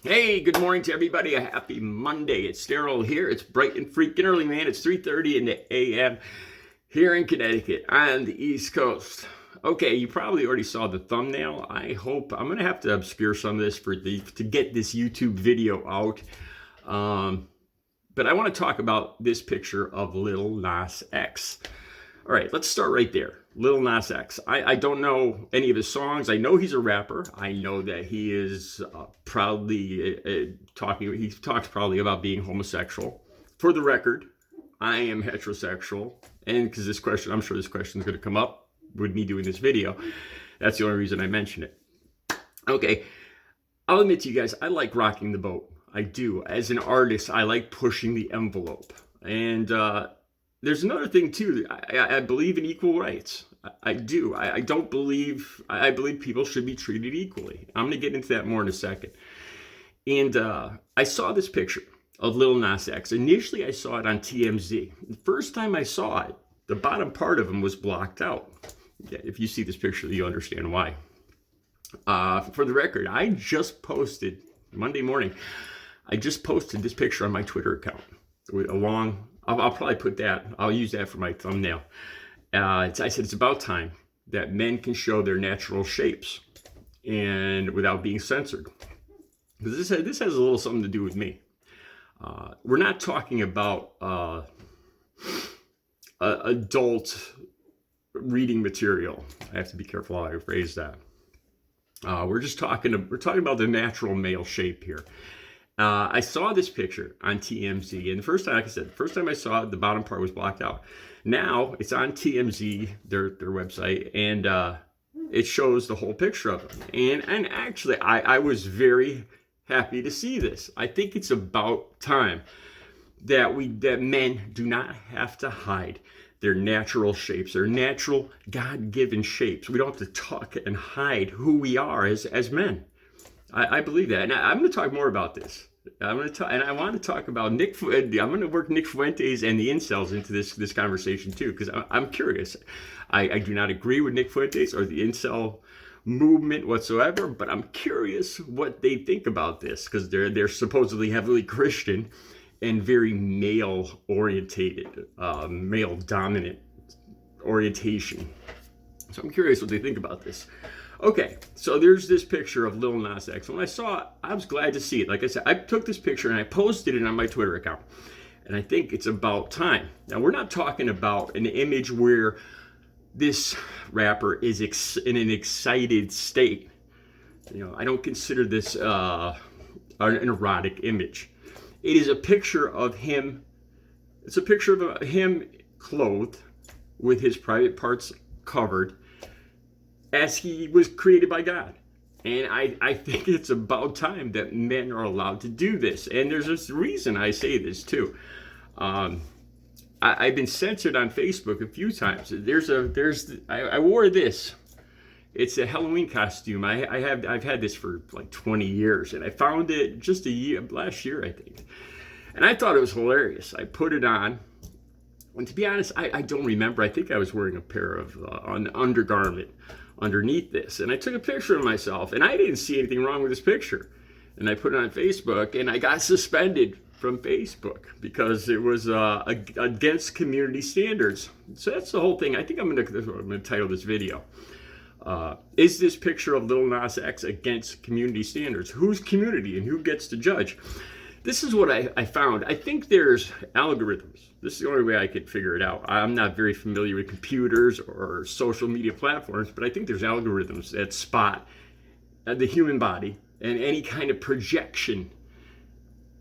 Hey, good morning to everybody. A happy Monday. It's Daryl here. It's bright and freaking early, man. It's 3:30 in the a.m. here in Connecticut on the East Coast. Okay, you probably already saw the thumbnail. I'm going to have to obscure some of this to get this YouTube video out. But I want to talk about this picture of Lil Nas X. All right, let's start right there. Lil Nas X. I don't know any of his songs. I know he's a rapper. I know that he is proudly he talks proudly about being homosexual. For the record, I am heterosexual. And because I'm sure this question is going to come up with me doing this video. That's the only reason I mention it. Okay, I'll admit to you guys, I like rocking the boat. I do. As an artist, I like pushing the envelope. And there's another thing too. I believe in equal rights. I do. I believe people should be treated equally. I'm going to get into that more in a second. And I saw this picture of Lil Nas X. Initially, I saw it on TMZ. The first time I saw it, the bottom part of him was blocked out. Yeah, if you see this picture, you understand why. For the record, I just posted Monday morning. I just posted this picture on my Twitter account with I'll probably put that. I'll use that for my thumbnail. I said it's about time that men can show their natural shapes and without being censored. Because this has a little something to do with me. We're not talking about adult reading material. I have to be careful how I phrase that. We're talking about the natural male shape here. I saw this picture on TMZ, and like I said, the first time I saw it, the bottom part was blocked out. Now it's on TMZ, their website, and it shows the whole picture of him. And actually, I was very happy to see this. I think it's about time that men do not have to hide their natural shapes, their natural God-given shapes. We don't have to tuck and hide who we are as men. I believe that, and I'm going to talk more about this. I want to talk about I'm going to work Nick Fuentes and the incels into this conversation too, because I'm curious. I do not agree with Nick Fuentes or the incel movement whatsoever, but I'm curious what they think about this, because they're supposedly heavily Christian and very male orientated, male dominant orientation. So I'm curious what they think about this. Okay, so there's this picture of Lil Nas X. When I saw it, I was glad to see it. Like I said, I took this picture and I posted it on my Twitter account. And I think it's about time. Now, we're not talking about an image where this rapper is in an excited state. I don't consider this an erotic image. It is a picture of him. It's a picture of him clothed with his private parts covered, as he was created by God. And I think it's about time that men are allowed to do this. And there's this reason I say this too. I've been censored on Facebook a few times. I wore this. It's a Halloween costume. I've had this for like 20 years, and I found it just last year, I think. And I thought it was hilarious. I put it on. And to be honest, I don't remember. I think I was wearing a pair of an undergarment underneath this, and I took a picture of myself, and I didn't see anything wrong with this picture, and I put it on Facebook, and I got suspended from Facebook because it was against community standards. So that's the whole thing. I think I'm going to title this video, is this picture of Lil Nas X against community standards? Whose community and who gets to judge? This is what I found. I think there's algorithms. This is the only way I could figure it out. I'm not very familiar with computers or social media platforms, but I think there's algorithms that spot the human body and any kind of projection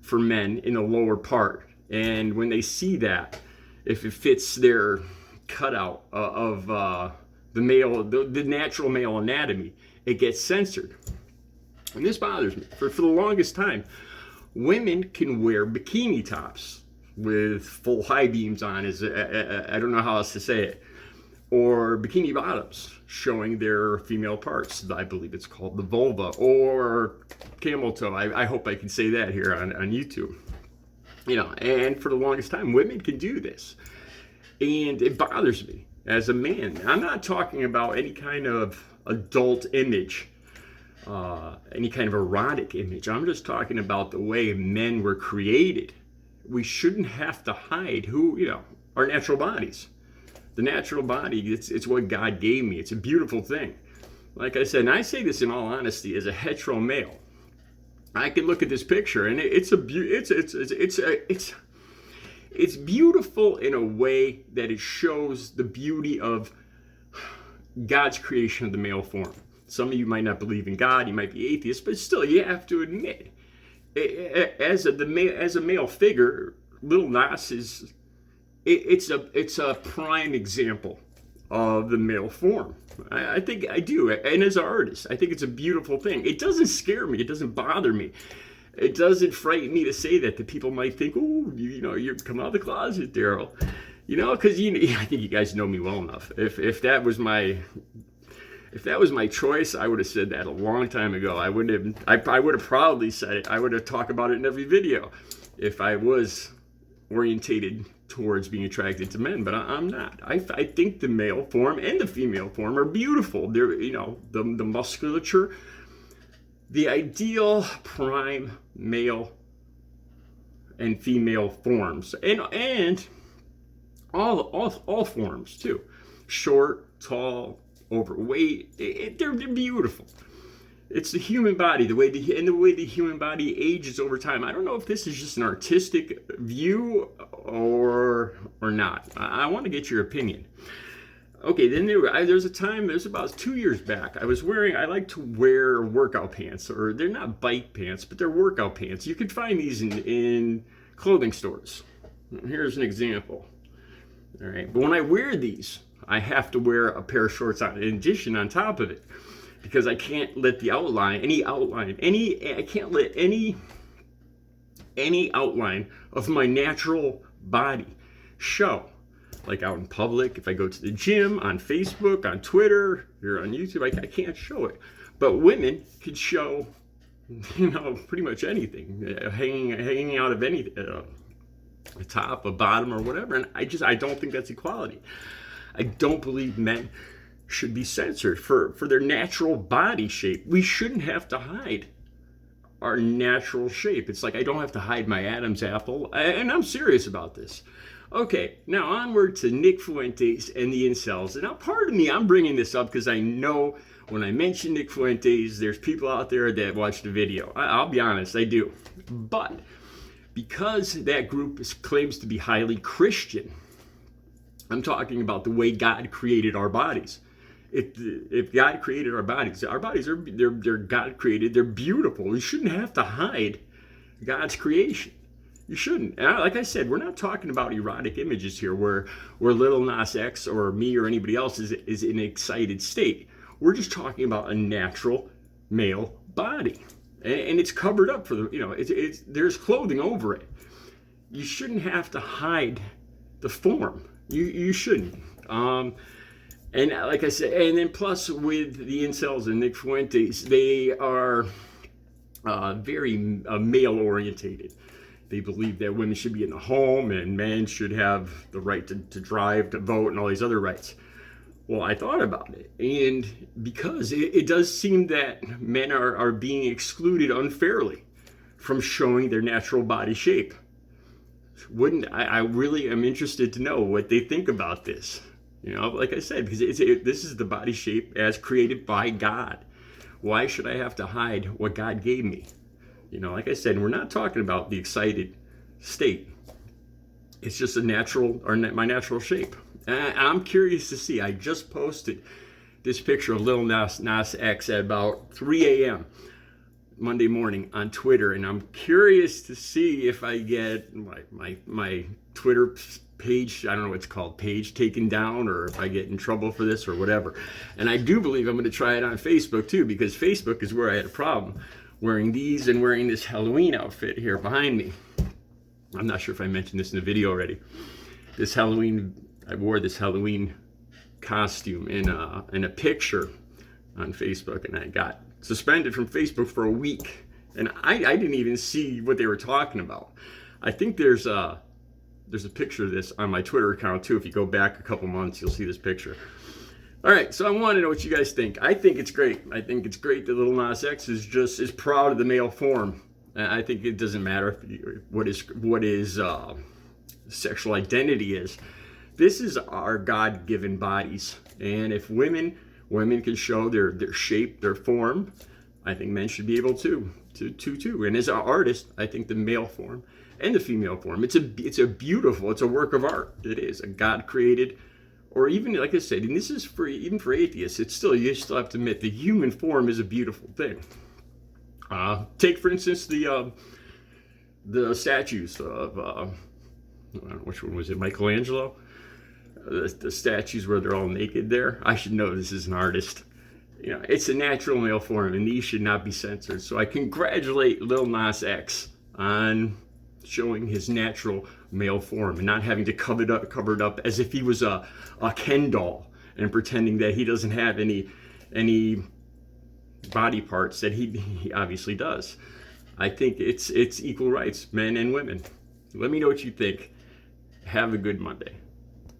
for men in the lower part. And when they see that, if it fits their cutout of the natural male anatomy, it gets censored. And this bothers me. For the longest time, women can wear bikini tops with full high beams on, I don't know how else to say it, or bikini bottoms showing their female parts. I believe it's called the vulva, or camel toe. I hope I can say that here on YouTube. And for the longest time, women can do this. And it bothers me as a man. I'm not talking about any kind of adult image any kind of erotic image. I'm just talking about the way men were created. We shouldn't have to hide our natural bodies. The natural body, it's what God gave me. It's a beautiful thing. Like I said, and I say this in all honesty, as a hetero male, I can look at this picture and it's beautiful in a way that it shows the beauty of God's creation of the male form. Some of you might not believe in God, you might be atheist, but still, you have to admit, as a male figure, Lil Nas is it's a prime example of the male form. I think I do, and as an artist, I think it's a beautiful thing. It doesn't scare me. It doesn't bother me. It doesn't frighten me to say that people might think, oh, you're coming out of the closet, Daryl. Because I think you guys know me well enough. If that was my choice, I would have said that a long time ago. I would have proudly said it. I would have talked about it in every video if I was orientated towards being attracted to men, but I'm not. I think the male form and the female form are beautiful. They're, the musculature, the ideal prime male and female forms, and all forms too. Short, tall, overweight, they're beautiful. It's the human body, the way the human body ages over time. I don't know if this is just an artistic view or not. I want to get your opinion. Okay, then there's a time, there's about 2 years back, I like to wear workout pants, or they're not bike pants, but they're workout pants. You can find these in clothing stores. Here's an example. All right, but when I wear these, I have to wear a pair of shorts in addition on top of it, because I can't let I can't let any outline of my natural body show. Like out in public, if I go to the gym, on Facebook, on Twitter, or on YouTube, I can't show it. But women could show, pretty much anything, hanging out of anything, a top, a bottom, or whatever. And I don't think that's equality. I don't believe men should be censored for their natural body shape. We shouldn't have to hide our natural shape. It's like I don't have to hide my Adam's apple, and I'm serious about this. Okay, now onward to Nick Fuentes and the incels. And now, pardon me, I'm bringing this up because I know when I mention Nick Fuentes, there's people out there that watch the video. I'll be honest, I do. But because that group claims to be highly Christian, I'm talking about the way God created our bodies. If God created our bodies are they're God created. They're beautiful. We shouldn't have to hide God's creation. You shouldn't. And like I said, we're not talking about erotic images here where Lil Nas X or me or anybody else is in an excited state. We're just talking about a natural male body. And it's covered up for there's clothing over it. You shouldn't have to hide the form. You shouldn't. And like I said, and then plus with the incels and Nick Fuentes, they are very male orientated. They believe that women should be in the home and men should have the right to drive, to vote, and all these other rights. Well, I thought about it, and because it does seem that men are being excluded unfairly from showing their natural body shape. I really am interested to know what they think about this. Like I said, because this is the body shape as created by God. Why should I have to hide what God gave me? Like I said, we're not talking about the excited state. It's just my natural shape. And I'm curious to see. I just posted this picture of Lil Nas X at about 3 a.m. Monday morning on Twitter, and I'm curious to see if I get my Twitter page, I don't know what it's called, page taken down, or if I get in trouble for this or whatever. And I do believe I'm going to try it on Facebook too, because Facebook is where I had a problem wearing these and wearing this Halloween outfit here behind me. I'm not sure if I mentioned this in the video already. I wore this Halloween costume in a picture on Facebook, and I got suspended from Facebook for a week. And I didn't even see what they were talking about. I think there's a picture of this on my Twitter account too. If you go back a couple months, you'll see this picture. All right, so I want to know what you guys think. I think it's great. I think it's great that Lil Nas X is proud of the male form. I think it doesn't matter what his sexual identity is. This is our God-given bodies, and if women can show their shape, their form, I think men should be able to. And as an artist, I think the male form and the female form, it's a beautiful, it's a work of art. It is a God-created. Or even, like I said, and this is even for atheists, you still have to admit the human form is a beautiful thing. Take, for instance, the statues of, I don't know, which one was it, Michelangelo? The statues where they're all naked there. I should know this as an artist. You know, it's a natural male form, and these should not be censored. So I congratulate Lil Nas X on showing his natural male form and not having to cover it up as if he was a Ken doll and pretending that he doesn't have any body parts that he obviously does. I think it's equal rights, men and women. Let me know what you think. Have a good Monday.